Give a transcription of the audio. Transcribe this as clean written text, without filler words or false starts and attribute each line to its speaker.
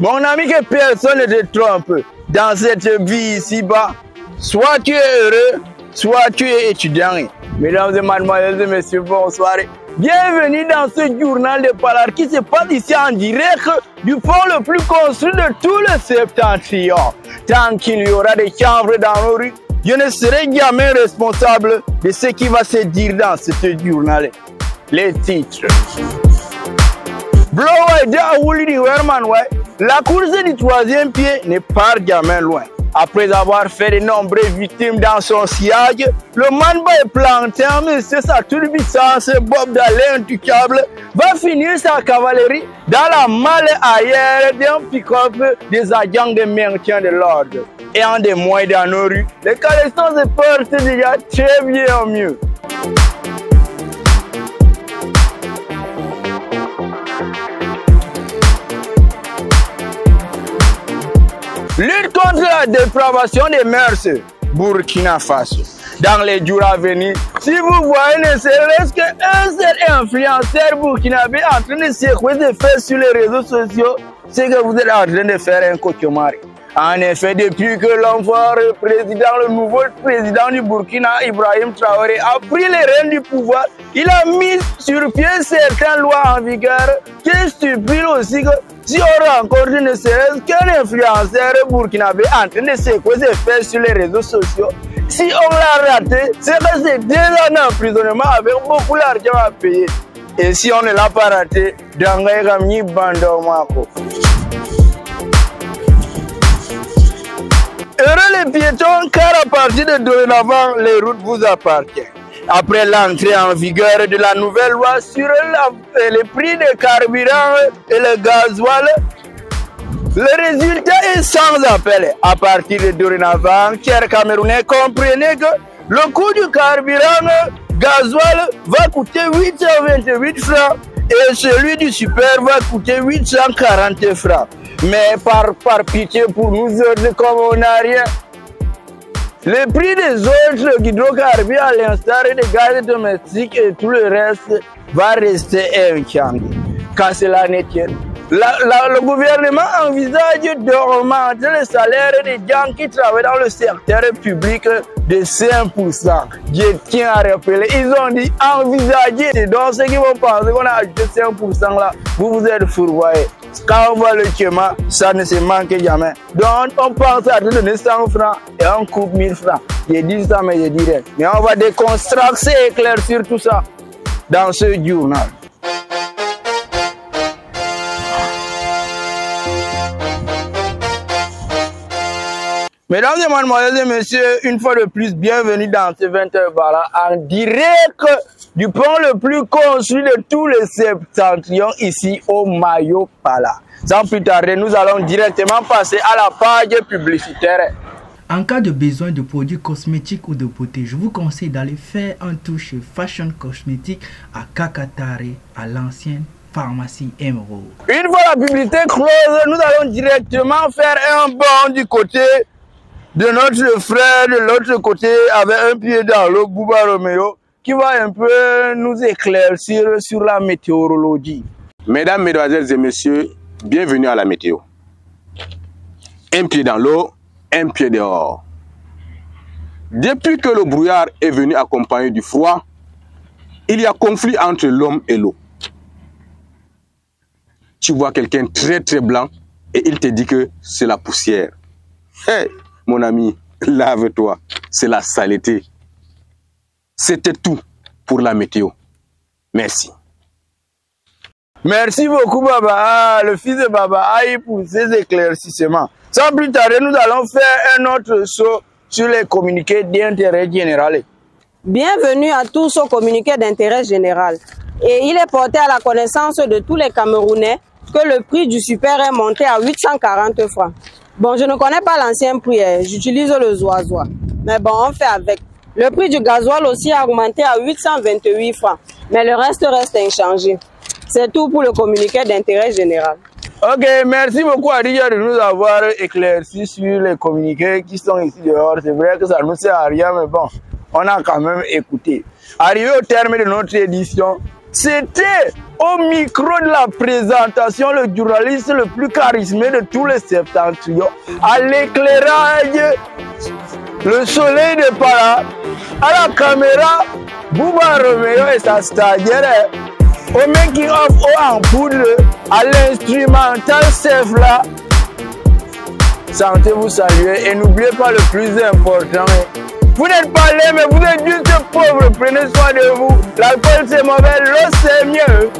Speaker 1: Mon ami, que personne ne te trompe dans cette vie ici-bas. Soit tu es heureux, soit tu es étudiant. Mesdames et mademoiselles et messieurs, bonsoir. Bienvenue dans ce journal de Palar qui se passe ici en direct du pont le plus construit de tout le septentrion. Tant qu'il y aura des chambres dans nos rues, je ne serai jamais responsable de ce qui va se dire dans ce journal. Les titres. La course du troisième pied ne part jamais loin. Après avoir fait de nombreuses victimes dans son sillage, le Manba est planté en monsieur sa toute-puissance Bob Dalé intouchable va finir sa cavalerie dans la malle arrière d'un pick-up des agents de maintien de l'ordre. Et en des mois dans nos rues, les calestons se portent déjà très bien mieux. Lutte contre la dépravation des mœurs, Burkina Faso. Dans les jours à venir, si vous voyez ne serait-ce qu'un seul influenceur burkinabé en train de secouer des faits sur les réseaux sociaux, c'est que vous êtes en train de faire un cauchemar. En effet, depuis que l'enfant président, le nouveau président du Burkina, Ibrahim Traoré, a pris les rênes du pouvoir, il a mis sur pied certaines lois en vigueur qui stipulent aussi que si on rencontre ne serait-ce qu'un influenceur burkinabé en train de secouer ses faits sur les réseaux sociaux, si on l'a raté, c'est que c'est 2 ans d'emprisonnement avec beaucoup d'argent à payer. Et si on ne l'a pas raté, dans les Bandomako. Heureux les piétons, car à partir de dorénavant, les routes vous appartiennent. Après l'entrée en vigueur de la nouvelle loi sur les prix des carburants et le gasoil, le résultat est sans appel. À partir de dorénavant, chers Camerounais, comprenez que le coût du carburant gasoil va coûter 828 francs et celui du super va coûter 840 francs. Mais par pitié pour nous autres, comme on n'a rien, le prix des autres hydrocarbures, à l'instar des gaz domestiques et tout le reste, va rester inchangé. Quand cela n'est tient, le gouvernement envisage d'augmenter le salaire des gens qui travaillent dans le secteur public de 5%. Je tiens à rappeler, ils ont dit envisager. C'est donc ceux qui vont penser qu'on a ajouté 5% là, vous êtes fourvoyés. Quand on voit le chemin, ça ne se manque jamais. Donc on pense à donner 100 francs et on coupe 1000 francs. Je dis ça, mais je dis rien. Mais on va déconstruire et éclaircir tout ça dans ce journal. Mesdames et mademoiselles et messieurs, une fois de plus, bienvenue dans ce 20h Bala en direct du pont le plus construit de tous les septentrions ici au Mayo Pala. Sans plus tarder, nous allons directement passer à la page publicitaire.
Speaker 2: En cas de besoin de produits cosmétiques ou de beauté, je vous conseille d'aller faire un tour chez Fashion Cosmétique à Kakatare, à l'ancienne pharmacie Emerald. Une
Speaker 1: fois la publicité close, nous allons directement faire un bond du côté de notre frère de l'autre côté avec un pied dans l'eau, Bouba Romeo, qui va un peu nous éclaircir sur la météorologie.
Speaker 3: Mesdames, mesdemoiselles et messieurs, bienvenue à la météo. Un pied dans l'eau, un pied dehors. Depuis que le brouillard est venu accompagné du froid, il y a conflit entre l'homme et l'eau. Tu vois quelqu'un très très blanc et il te dit que c'est la poussière. Hey, mon ami, lave-toi, c'est la saleté. C'était tout pour la météo. Merci.
Speaker 1: Merci beaucoup, Baba. Le fils de Baba Aïe pour ces éclaircissements. Sans plus tarder, nous allons faire un autre saut sur les communiqués d'intérêt général.
Speaker 4: Bienvenue à tous aux communiqués d'intérêt général. Et il est porté à la connaissance de tous les Camerounais que le prix du super est monté à 840 francs. Bon, je ne connais pas l'ancien prix, j'utilise le zoazoa. Mais bon, on fait avec. Le prix du gasoil aussi a augmenté à 828 francs. Mais le reste reste inchangé. C'est tout pour le communiqué d'intérêt général.
Speaker 1: Ok, merci beaucoup Adija de nous avoir éclairci sur les communiqués qui sont ici dehors. C'est vrai que ça ne nous sert à rien, mais bon, on a quand même écouté. Arrivé au terme de notre édition, C'était au micro de la présentation le journaliste le plus charismé de tous les septentrions. À l'éclairage, le soleil de Para, à la caméra, Bouba Romeo et sa stagiaire. Au making of en poudre, à l'instrumental chef là. Sentez-vous saluer et n'oubliez pas le plus important. Vous n'êtes pas laid, mais vous êtes juste pauvre. Prenez soin de vous. L'alcool c'est mauvais, l'eau c'est mieux.